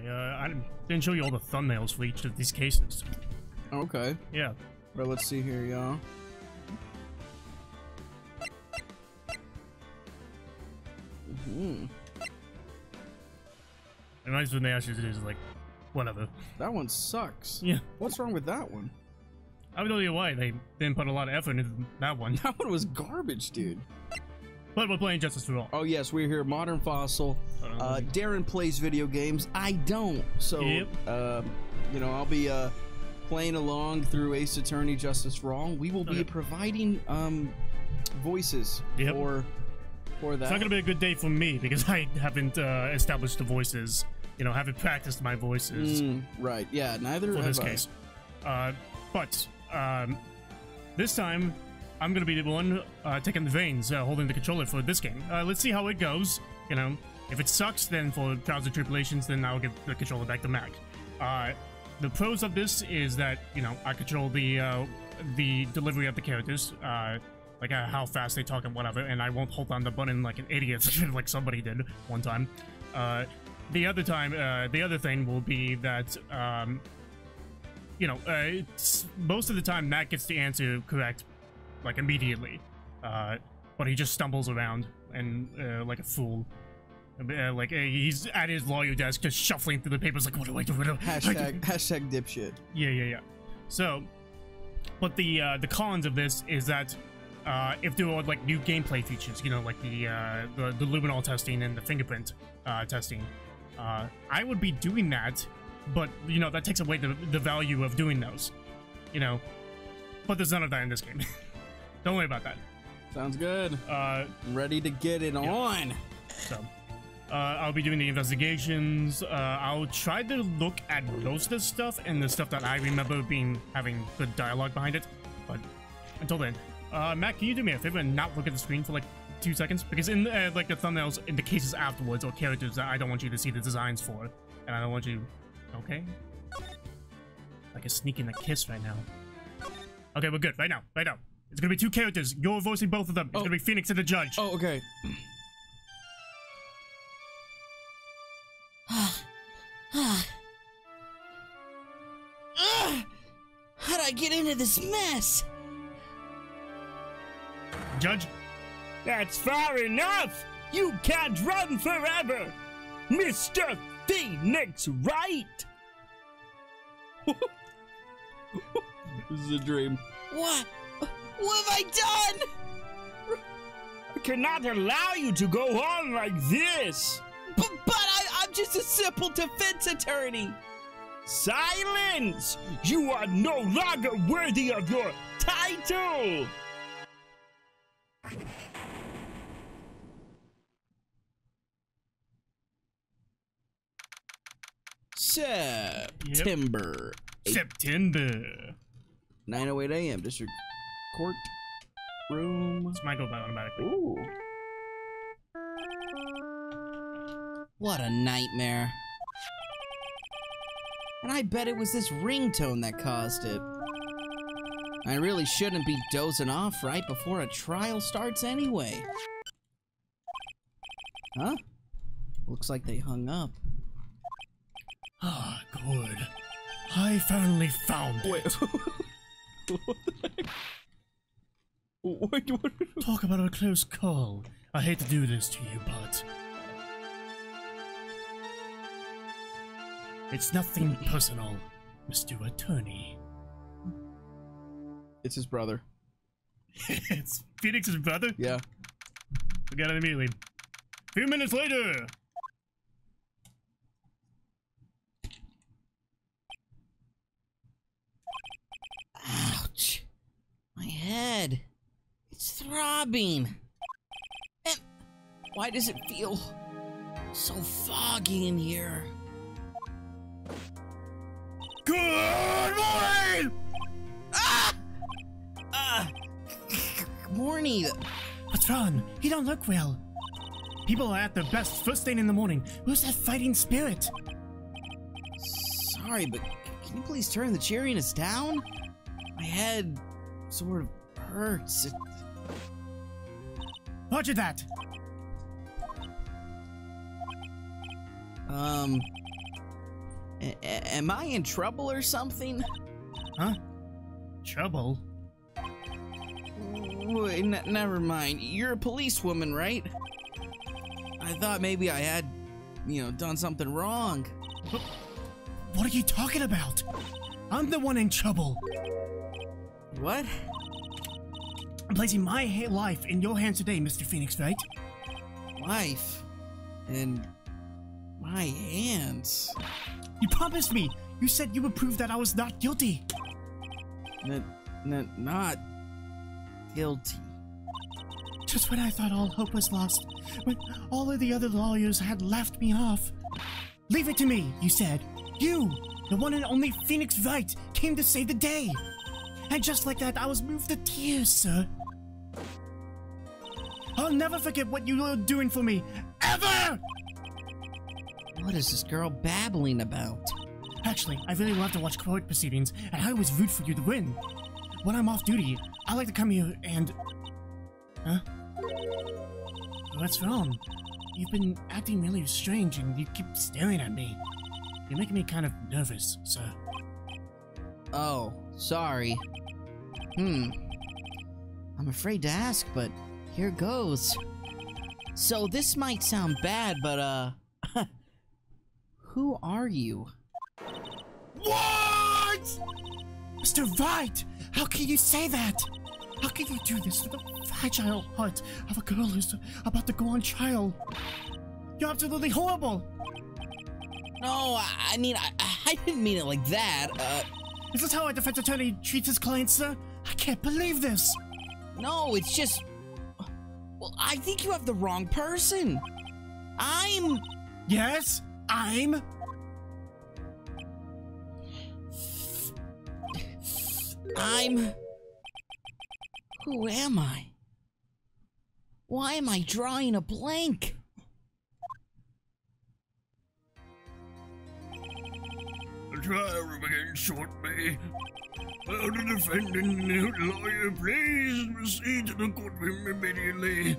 sorry. I didn't show you all the thumbnails for each of these cases. Okay. Yeah. Well, let's see here, y'all. And nice when they actually do is like, whatever. That one sucks. Yeah. What's wrong with that one? I have no idea why they didn't put a lot of effort into that one. That one was garbage, dude. But we're playing Justice for All. Oh yes, we're here. Modern Fossil. Darren plays video games. I don't. So, yep. you know, I'll be playing along through Ace Attorney Justice for All. We will be providing voices for that. It's not gonna be a good day for me because I haven't established the voices. You know, haven't practiced my voices. Right. Yeah. Neither for this case. But this time I'm gonna be the one taking the reins, holding the controller for this game. Let's see how it goes. You know, if it sucks, then for Trials and Tribulations, then I'll give the controller back to Mac. The pros of this is that, you know, I control the delivery of the characters, like how fast they talk and whatever, and I won't hold on the button like an idiot, like somebody did one time. The other thing will be that, you know, most of the time Matt gets the answer correct, like immediately, but he just stumbles around and like a fool. Like he's at his lawyer desk just shuffling through the papers like, what do I do? Hashtag dipshit. Yeah. So, but the cons of this is that if there are like new gameplay features, you know, like the luminol testing and the fingerprint testing, I would be doing that, but you know that takes away the value of doing those, you know. But there's none of that in this game. Don't worry about that. Sounds good. Ready to get it on. So. I'll be doing the investigations. I'll try to look at most of the stuff and the stuff that I remember having good dialogue behind it. But until then, Matt, can you do me a favor and not look at the screen for like 2 seconds? Because in like the thumbnails, in the cases afterwards, or characters that I don't want you to see the designs for, and I don't want you. Okay. Like a sneaking a kiss right now. Okay, we're good. Right now. It's gonna be 2 characters. You're voicing both of them. It's gonna be Phoenix and the Judge. Oh, okay. How'd I get into this mess? Judge? That's far enough! You can't run forever! Mr. Phoenix, right? This is a dream. What? What have I done? I cannot allow you to go on like this! But I'm just a simple defense attorney! Silence! You are no longer worthy of your title! September. September. 9:08 a.m. District Court Room. This might go by automatically. Ooh. What a nightmare. And I bet it was this ringtone that caused it. I really shouldn't be dozing off right before a trial starts anyway. Huh? Looks like they hung up. Ah, good. I finally found it. Wait. What the heck? What? Talk about a close call. I hate to do this to you, but... it's nothing personal, Mr. Attorney. It's his brother. It's Phoenix's brother? Yeah. Forgot it immediately. A few minutes later! Ouch. My head. It's throbbing. And why does it feel so foggy in here? Good morning! Morning. What's wrong? You don't look well. People are at their best first thing in the morning. Where's that fighting spirit? Sorry, but can you please turn the cheeriness down? My head sort of hurts. Roger that. Am I in trouble or something? Huh? Trouble? Wait, never mind. You're a policewoman, right? I thought maybe I had, done something wrong. What are you talking about? I'm the one in trouble. What? I'm placing my life in your hands today, Mr. Phoenix, right? Life? In my hands? You promised me! You said you would prove that I was not guilty! Not guilty. Just when I thought all hope was lost, when all of the other lawyers had left me off. Leave it to me, you said. You, the one and only Phoenix Wright, came to save the day. And just like that, I was moved to tears, sir. I'll never forget what you were doing for me, ever! What is this girl babbling about? Actually, I really love to watch court proceedings, and I always root for you to win. When I'm off duty, I like to come here and... Huh? What's wrong? You've been acting really strange, and you keep staring at me. You're making me kind of nervous, sir. Oh, sorry. I'm afraid to ask, but here goes. So this might sound bad, but, who are you? What? Mr. Wright! How can you say that? How can you do this to the fragile heart of a girl who's about to go on trial? You're absolutely horrible! No, I mean, I didn't mean it like that. Is this how a defense attorney treats his clients, sir? I can't believe this! No, it's just... Well, I think you have the wrong person. Yes, I'm... Who am I? Why am I drawing a blank? The trial will begin shortly. Will the defendant lawyer please proceed to the courtroom immediately?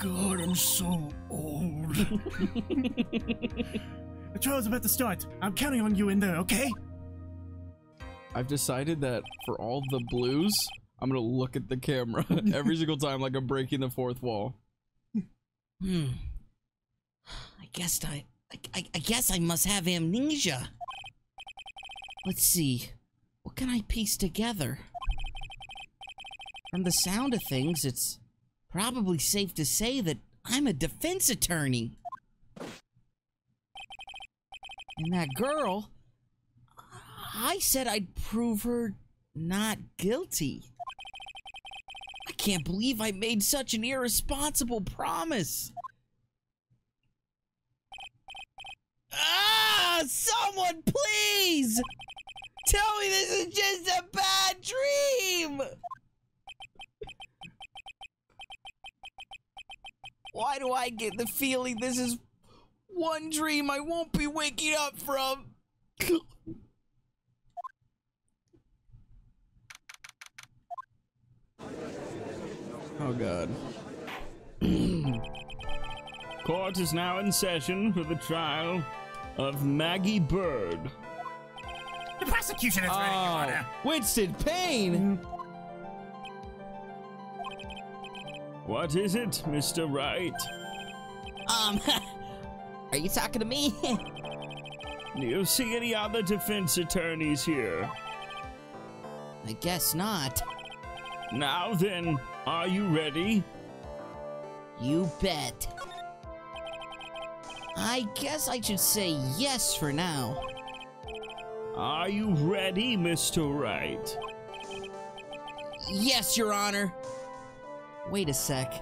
God, I'm so old. The trial's about to start. I'm counting on you in there, okay? I've decided that for all the blues, I'm gonna look at the camera every single time like I'm breaking the fourth wall. I guess I must have amnesia. Let's see. What can I piece together? From the sound of things, it's probably safe to say that I'm a defense attorney. And that girl, I said I'd prove her not guilty. I can't believe I made such an irresponsible promise. Someone please! Tell me this is just a bad dream! Why do I get the feeling this is one dream I won't be waking up from? Oh god. Court is now in session for the trial of Maggie Bird. The prosecution is ready, Your Honor. Winston Payne! What is it, Mr. Wright? Are you talking to me? Do you see any other defense attorneys here? I guess not. Now then, are you ready? You bet. I guess I should say yes for now. Are you ready, Mr. Wright? Yes, Your Honor. Wait a sec.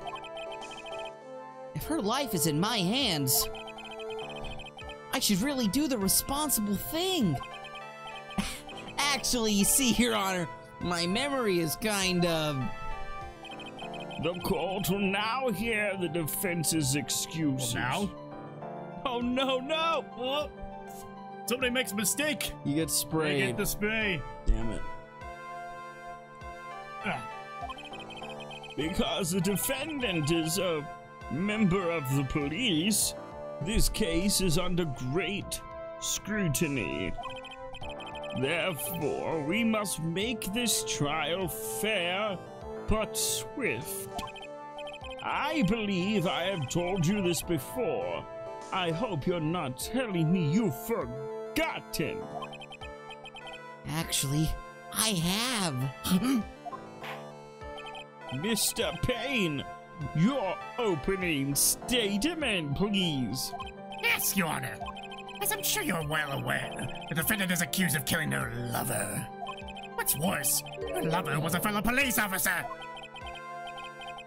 If her life is in my hands, I should really do the responsible thing. Actually, you see, Your Honor, my memory is kind of... The court will now hear the defense's excuses. Now? Oh, no, no! Oh, somebody makes a mistake. You get They sprayed. get the spray. Damn it. Because the defendant is a member of the police, this case is under great scrutiny. Therefore, we must make this trial fair but swift. I believe I have told you this before. I hope you're not telling me you've forgotten. Actually, I have. Mr. Payne, your opening statement, please. Yes, Your Honor. As I'm sure you're well aware, the defendant is accused of killing her lover. What's worse, her lover was a fellow police officer.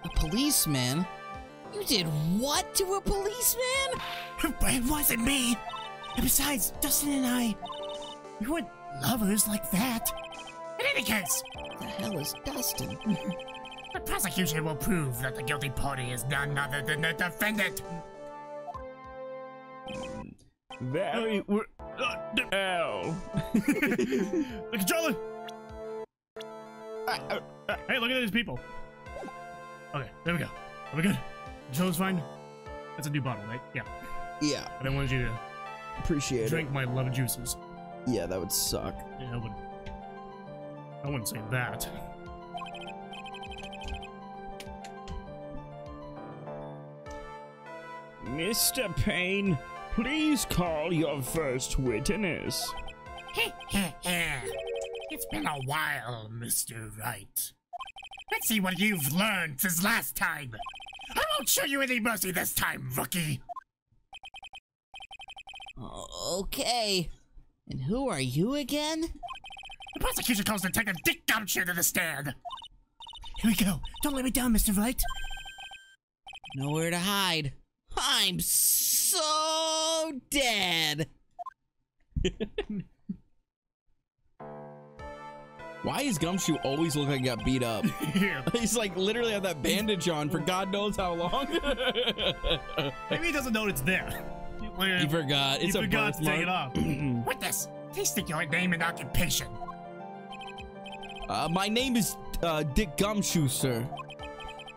A policeman? You did what to a policeman? It wasn't me. And besides, Dustin and I, we weren't lovers like that. In any case, What the hell is Dustin? the prosecution will prove that the guilty party is none other than the defendant. Very well. The controller! Hey, look at these people. Okay, there we go. Are we good? Controller's fine? That's a new bottle, right? Yeah. Yeah, I didn't want you to appreciate drink my love juices. it. Yeah, that would suck. Yeah, I wouldn't say that. Mr. Payne, please call your first witness. It's been a while, Mr. Wright. Let's see what you've learned since last time. I won't show you any mercy this time, rookie. Okay. And who are you again? The prosecution calls Detective Dick Gumshoe to the stand. Here we go. Don't let me down, Mr. Wright. Nowhere to hide. I'm so dead. Why is Gumshoe always look like he got beat up? Yeah. He's like literally had that bandage on for God knows how long. Maybe he doesn't know it's there. He forgot. It's he a forgot to take it birthmark. off. Witness, please state your name and occupation. My name is Dick Gumshoe, sir.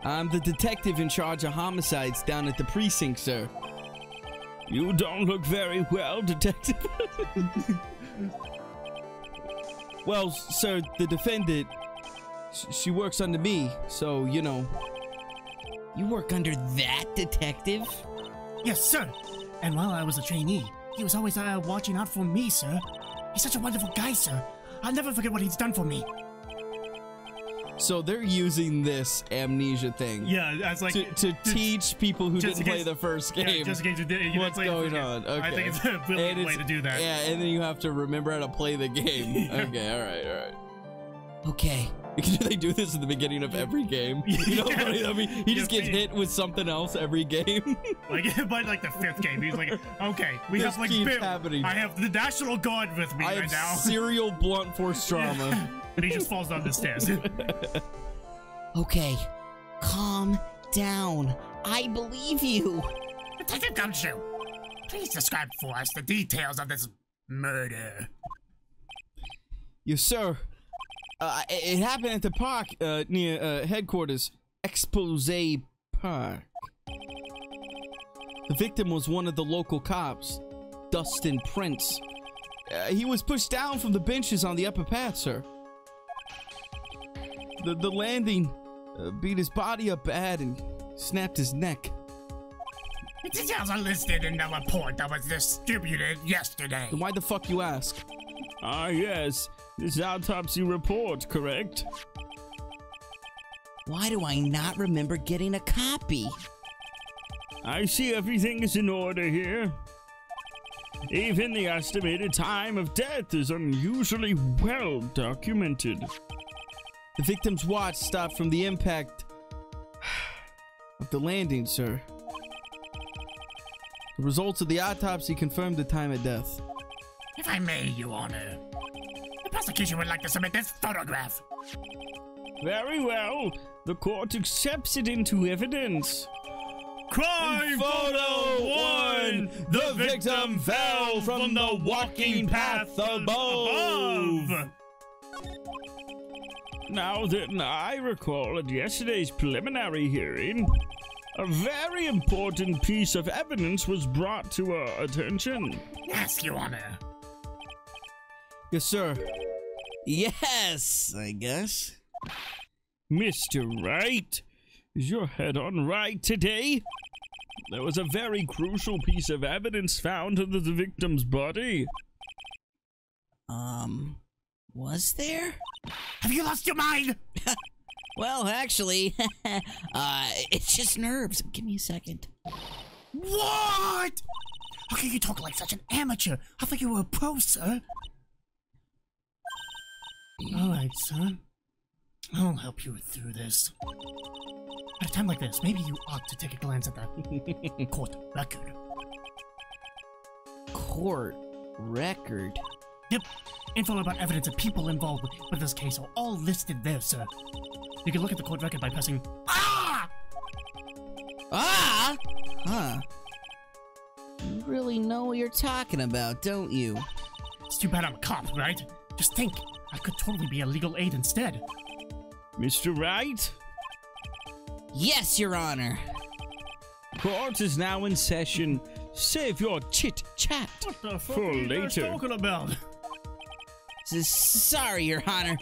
I'm the detective in charge of homicides down at the precinct, sir. You don't look very well, Detective. Well, sir, the defendant, she works under me, so, you know. You work under that detective? Yes, sir. And while I was a trainee, he was always watching out for me, sir. He's such a wonderful guy, sir. I'll never forget what he's done for me. So they're using this amnesia thing. Yeah, that's like to teach people who just didn't in play case- the first game. Yeah, just in case you did. What's going on? Okay. I think it's a brilliant And way to do that. Yeah, and then you have to remember how to play the game. Okay, all right. Okay. Do they do this at the beginning of every game? You know, I mean, he just gets hit with something else every game. Like by like the fifth game, he's like, okay, we This have like keeps happening. I have the National Guard with me I right have now. serial blunt force trauma. And he just falls down the stairs. Okay. Calm down. I believe you. Detective Gumshoe, please describe for us the details of this murder. Yes, sir. It happened at the park near headquarters, Expose Park. The victim was one of the local cops, Dustin Prince. He was pushed down from the benches on the upper path, sir. The landing beat his body up bad and snapped his neck. The details are listed in the report that was distributed yesterday. Then why the fuck you ask? Ah, yes. This autopsy report, correct? Why do I not remember getting a copy? I see everything is in order here. Even the estimated time of death is unusually well documented. The victim's watch stopped from the impact of the landing, sir. The results of the autopsy confirmed the time of death. If I may, Your Honor, the prosecution would like to submit this photograph. Very well. The court accepts it into evidence. Crime photo 1! The victim fell from the walking path above! Now then, I recall at yesterday's preliminary hearing, A very important piece of evidence was brought to our attention. Yes, Your Honor. Yes, sir. Yes, I guess. Mr. Wright, is your head on right today? There was a very crucial piece of evidence found under the victim's body. Was there? Have you lost your mind? Well, actually, it's just nerves. Give me a second. What? How can you talk like such an amateur? I thought you were a pro, sir. Alright, son. I'll help you through this. At a time like this, maybe you ought to take a glance at the court record. Court record? Yep. Info about evidence and people involved with this case are all listed there, sir. You can look at the court record by pressing Ah! Ah! Huh. You really know what you're talking about, don't you? It's too bad I'm a cop, right? Just think, I could totally be a legal aid instead. Mr. Wright? Yes, Your Honor. Court is now in session. Save your chit-chat What the fuck for are you guys later. talking about? Sorry, Your Honor.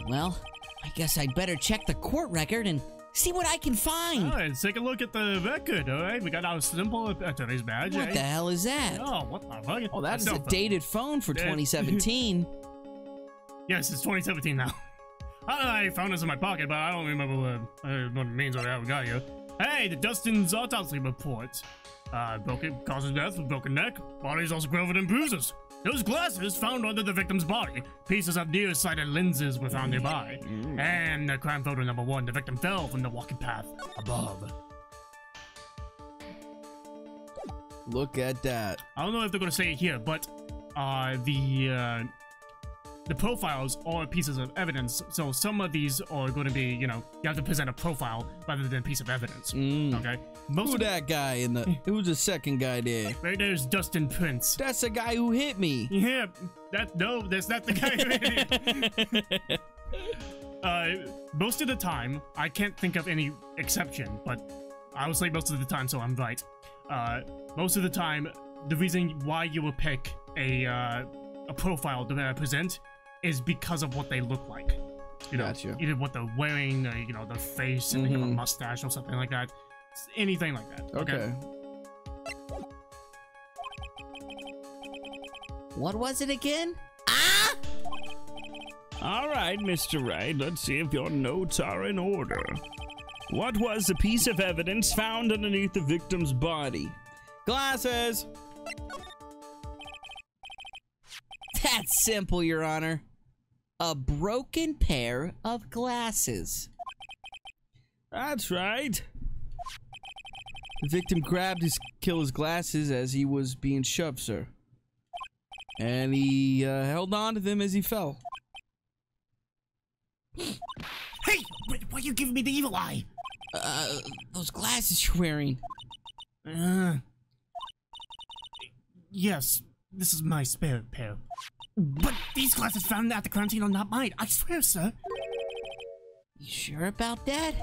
Well, I guess I'd better check the court record and see what I can find. Alright, let's take a look at the record, alright? We got our simple attorney's badge. What the hell is that? Oh, what the fuck? Oh, that is Cell a phone. dated phone for 2017. Yes, it's 2017 now. I found this in my pocket, but I don't remember what it means or how we got here. Hey, the Dustin's autopsy report. Broken cause of death, broken neck. Body's also covered in bruises. Those glasses found under the victim's body. Pieces of nearsighted lenses were found nearby. And the crime photo number 1, the victim fell from the walking path above. Look at that. I don't know if they're gonna say it here, but the profiles are pieces of evidence. So some of these are going to be, you know, you have to present a profile rather than a piece of evidence. Okay. Who that guy in the? Who's the second guy there? Right there's Dustin Prince. That's the guy who hit me. Yeah, that's not the guy. Most of the time, I can't think of any exception, but I will say most of the time, so I'm right. Most of the time, the reason why you will pick a profile to present is because of what they look like. You know, Gotcha. either what they're wearing, you know, their face, and they have a mustache or something like that. Anything like that. Okay. What was it again? All right, Mr. Wright, let's see if your notes are in order. What was the piece of evidence found underneath the victim's body? Glasses. That's simple, Your Honor. A broken pair of glasses. That's right. The victim grabbed his killer's glasses as he was being shoved, sir. And he held on to them as he fell. Hey! Why are you giving me the evil eye? Those glasses you're wearing. Yes, this is my spare pair. But these glasses found at the crime scene are not mine. I swear, sir. You sure about that?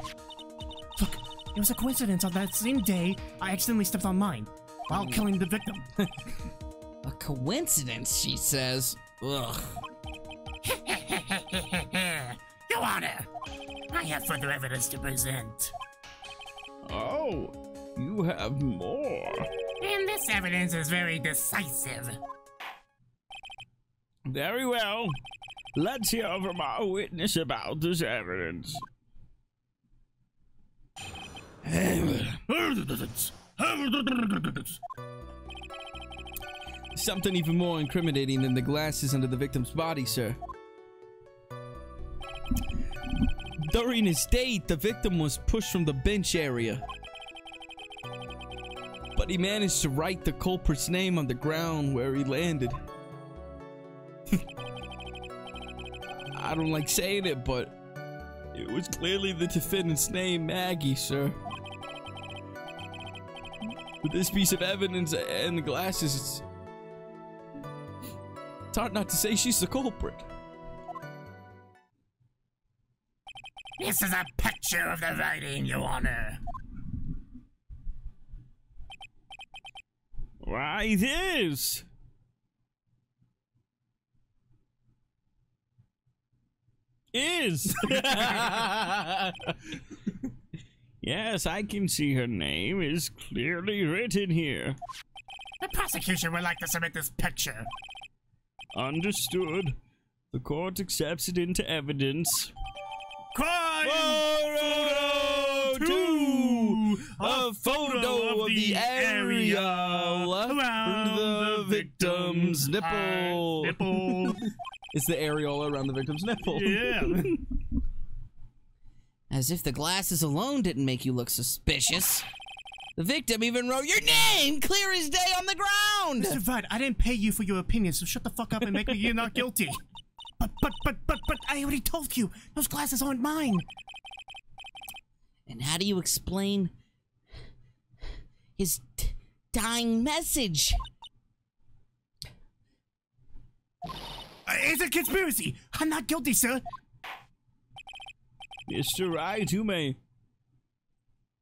Look, it was a coincidence. On that same day, I accidentally stepped on mine while killing the victim. A coincidence, she says. Ugh. Your Honor, I have further evidence to present. Oh, you have more. And this evidence is very decisive. Very well. Let's hear from our witness about this evidence. Something even more incriminating than the glasses under the victim's body, sir. During his date, the victim was pushed from the bench area. But he managed to write the culprit's name on the ground where he landed. I don't like saying it, but it was clearly the defendant's name, Maggie, sir. With this piece of evidence and the glasses, it's hard not to say she's the culprit. This is a picture of the writing, Your Honor. Why, this? Is. Yes, I can see her name is clearly written here. The prosecution would like to submit this picture. Understood. The court accepts it into evidence. Crime Photo 2! A photo of the area around the victim's nipple. Nipple. It's the areola around the victim's nipple. Yeah. As if the glasses alone didn't make you look suspicious. The victim even wrote your name clear as day on the ground! Mr. Vard, I didn't pay you for your opinion, so shut the fuck up and make me you're not guilty. But, I already told you, those glasses aren't mine. And how do you explain his dying message? It's a conspiracy. I'm not guilty, sir. Mr. Wright, you may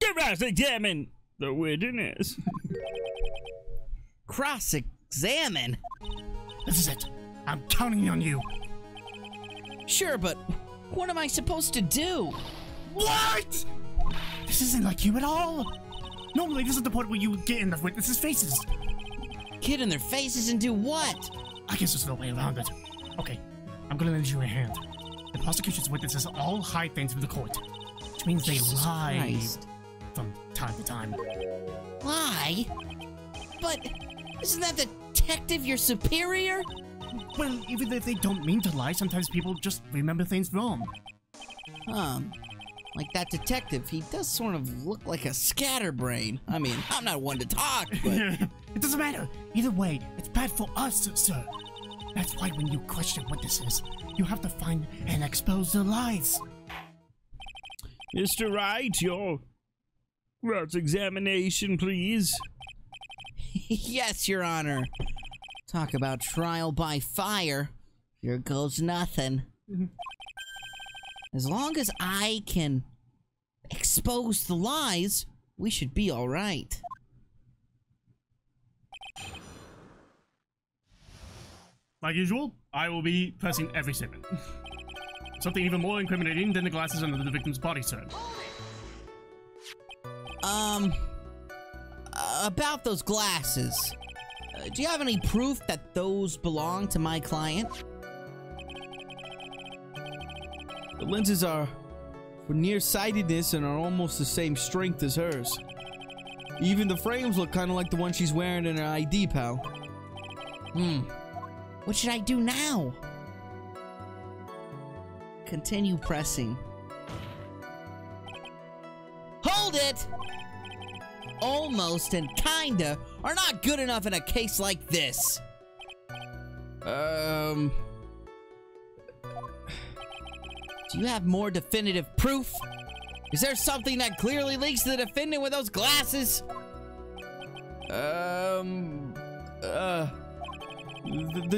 cross-examine the witness. Cross-examine? This is it. I'm counting on you. Sure, but what am I supposed to do? What? This isn't like you at all. Normally, this is the part where you get in the witnesses' faces. Get in their faces and do what? I guess there's no way around it. Okay, I'm gonna lend you a hand. The prosecution's witnesses all hide things from the court, which means they Jesus lie Christ. from time to time. Lie? But isn't that the detective your superior? Well, even if they don't mean to lie, sometimes people just remember things wrong. Like that detective, he does sort of look like a scatterbrain. I mean, I'm not one to talk, but... It doesn't matter. Either way, it's bad for us, sir. That's why when you question witnesses, you have to find and expose their lies. Mr. Wright, your cross-examination, please. Yes, Your Honor. Talk about trial by fire. Here goes nothing. As long as I can expose the lies, we should be all right. Like usual, I will be pressing every statement. Something even more incriminating than the glasses under the victim's body, sir. About those glasses. Do you have any proof that those belong to my client? The lenses are for nearsightedness and are almost the same strength as hers. Even the frames look kind of like the one she's wearing in her ID, pal. What should I do now? Continue pressing. Hold it! Almost and kinda are not good enough in a case like this. Do you have more definitive proof? Is there something that clearly links to the defendant with those glasses? The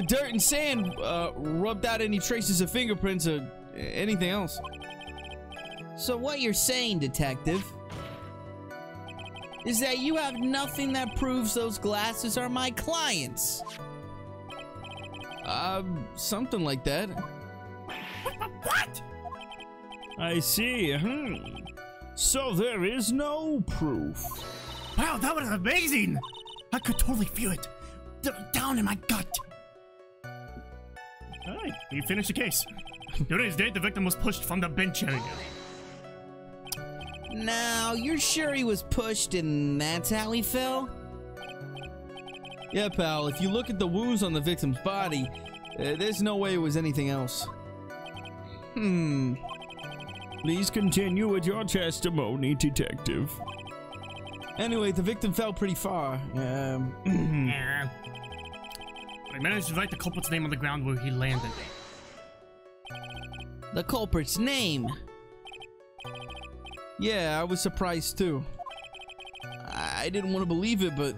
dirt and sand rubbed out any traces of fingerprints or anything else. So what you're saying, detective, is that you have nothing that proves those glasses are my client's? Something like that. What? I see, So there is no proof. Wow, that was amazing! I could totally feel it. Down in my gut. Alright, you finished the case. During his date, the victim was pushed from the bench area. Now, you're sure he was pushed and that's how he fell? Yeah, pal, if you look at the wounds on the victim's body, there's no way it was anything else. Please continue with your testimony, detective. Anyway, the victim fell pretty far. Yeah. I managed to write the culprit's name on the ground where he landed. The culprit's name? Yeah, I was surprised too. I didn't want to believe it, but...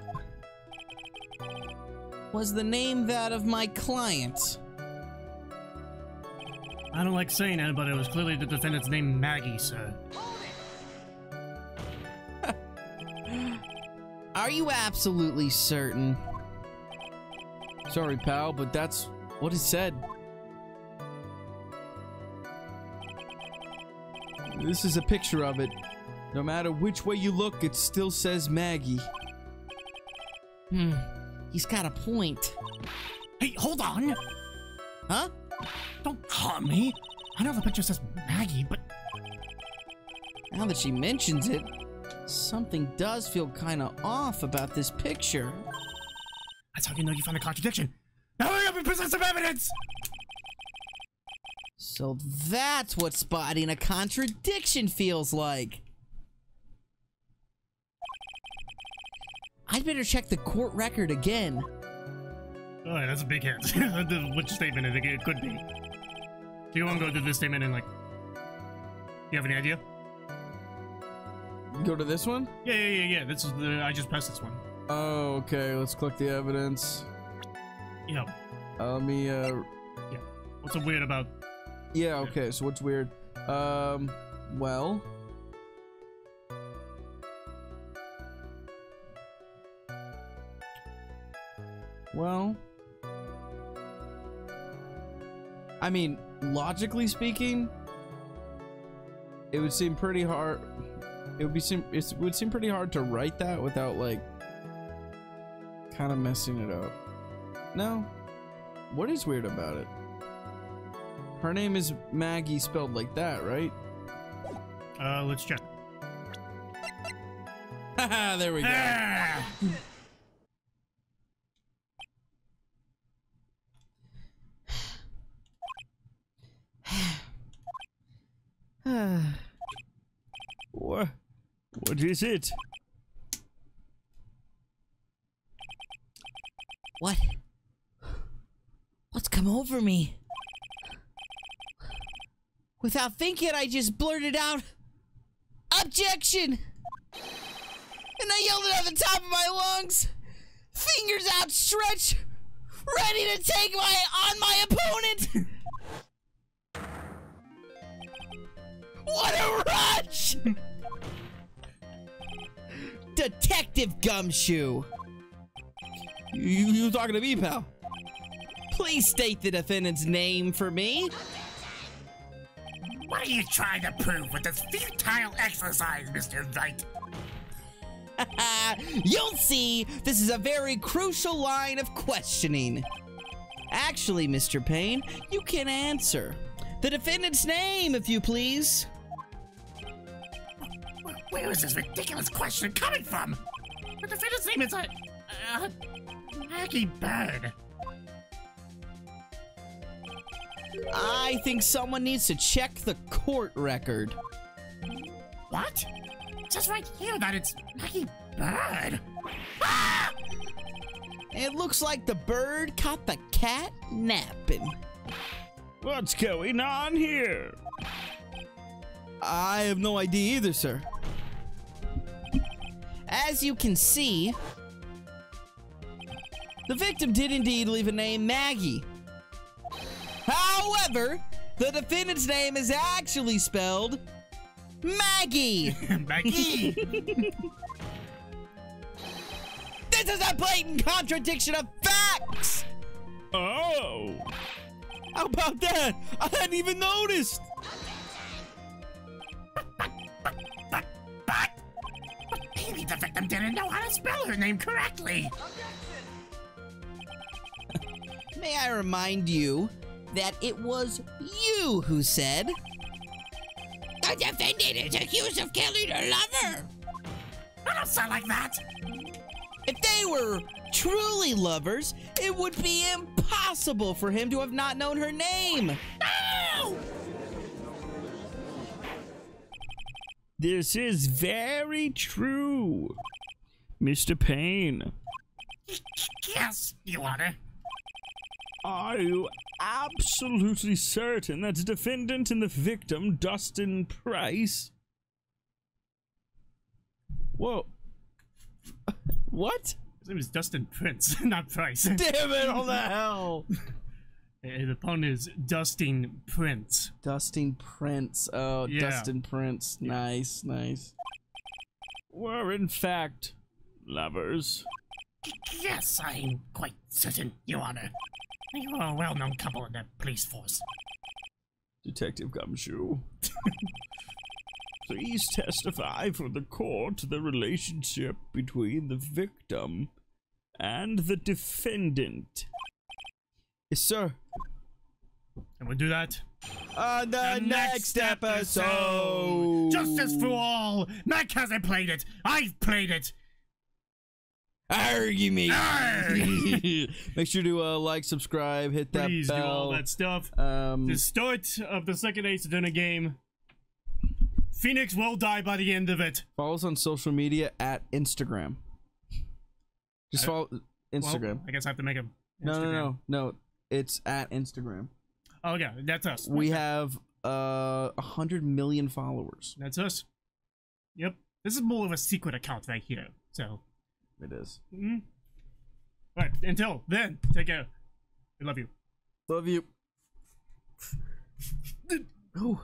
Was the name that of my client? I don't like saying it, but it was clearly the defendant's name, Maggie, sir. Are you absolutely certain? Sorry, pal, but that's what it said. This is a picture of it. No matter which way you look, it still says Maggie. He's got a point. Hey, hold on! Huh? Don't harm me! I know the picture says Maggie, but... Now that she mentions it, something does feel kind of off about this picture. That's how you know you found a contradiction. Now hurry up and present some evidence! So that's what spotting a contradiction feels like. I'd better check the court record again. Alright, that's a big hint. Which statement I think it could be. Do you want to go through this statement and like... You have any idea? Go to this one? Yeah. This is the... I just pressed this one. Oh, okay. Let's click the evidence. Yeah. Let me, Yeah. What's so weird about... Yeah, okay. So what's weird? Well... Well... I mean, logically speaking, it would seem pretty hard... It would seem pretty hard to write that without, like, kind of messing it up. No? What is weird about it? Her name is Maggie spelled like that, right? Let's check. Haha, there we go. What is it? What? What's come over me? Without thinking, I just blurted out, "Objection!" And I yelled it at the top of my lungs, fingers outstretched, ready to take on my opponent. What a rush! Detective Gumshoe. You talking to me, pal? Please state the defendant's name for me. What are you trying to prove with this futile exercise, Mr. Wright? You'll see, this is a very crucial line of questioning. Actually, Mr. Payne, you can answer. The defendant's name, if you please. Where is this ridiculous question coming from? The defendant's name is Maggie Bird. I think someone needs to check the court record. What? It says right here that it's Maggie Bird. Ah! It looks like the bird caught the cat napping. What's going on here? I have no idea either, sir. As you can see, the victim did indeed leave a name, Maggie. However, the defendant's name is actually spelled Maggie. Maggie! This is a blatant contradiction of facts! Oh! How about that? I hadn't even noticed. But maybe the victim didn't know how to spell her name correctly. May I remind you that it was you who said, The defendant is accused of killing her lover. I don't sound like that. if they were truly lovers, it would be impossible for him to have not known her name. No! This is very true, Mr. Payne. Yes, Your Honor. Are you absolutely certain that the defendant and the victim, Dustin Price... Whoa. What? His name is Dustin Prince, not Price. Damn it, all the hell. The opponent is Dustin Prince. Dustin Prince. Oh, Yeah. Dustin Prince. Nice, nice. were in fact lovers? Yes, I'm quite certain, Your Honor. You are a well-known couple in the police force. Detective Gumshoe. Please testify for the court the relationship between the victim and the defendant. Yes, sir. And we'll do that. On the next episode. Justice for all. Mack hasn't played it. I've played it. Argue me. Arr! Make sure to like, subscribe, hit that Please do all bell. that stuff. The start of the second Ace Attorney game. Phoenix will die by the end of it. Follow us on social media at Instagram. Just follow Instagram. Well, I guess I have to make a No. It's at Instagram. Oh yeah, that's us. We have 100 million followers. That's us. Yep. This is more of a secret account right here. So. It is. Right. Until then, take care. We love you. Love you. Ooh.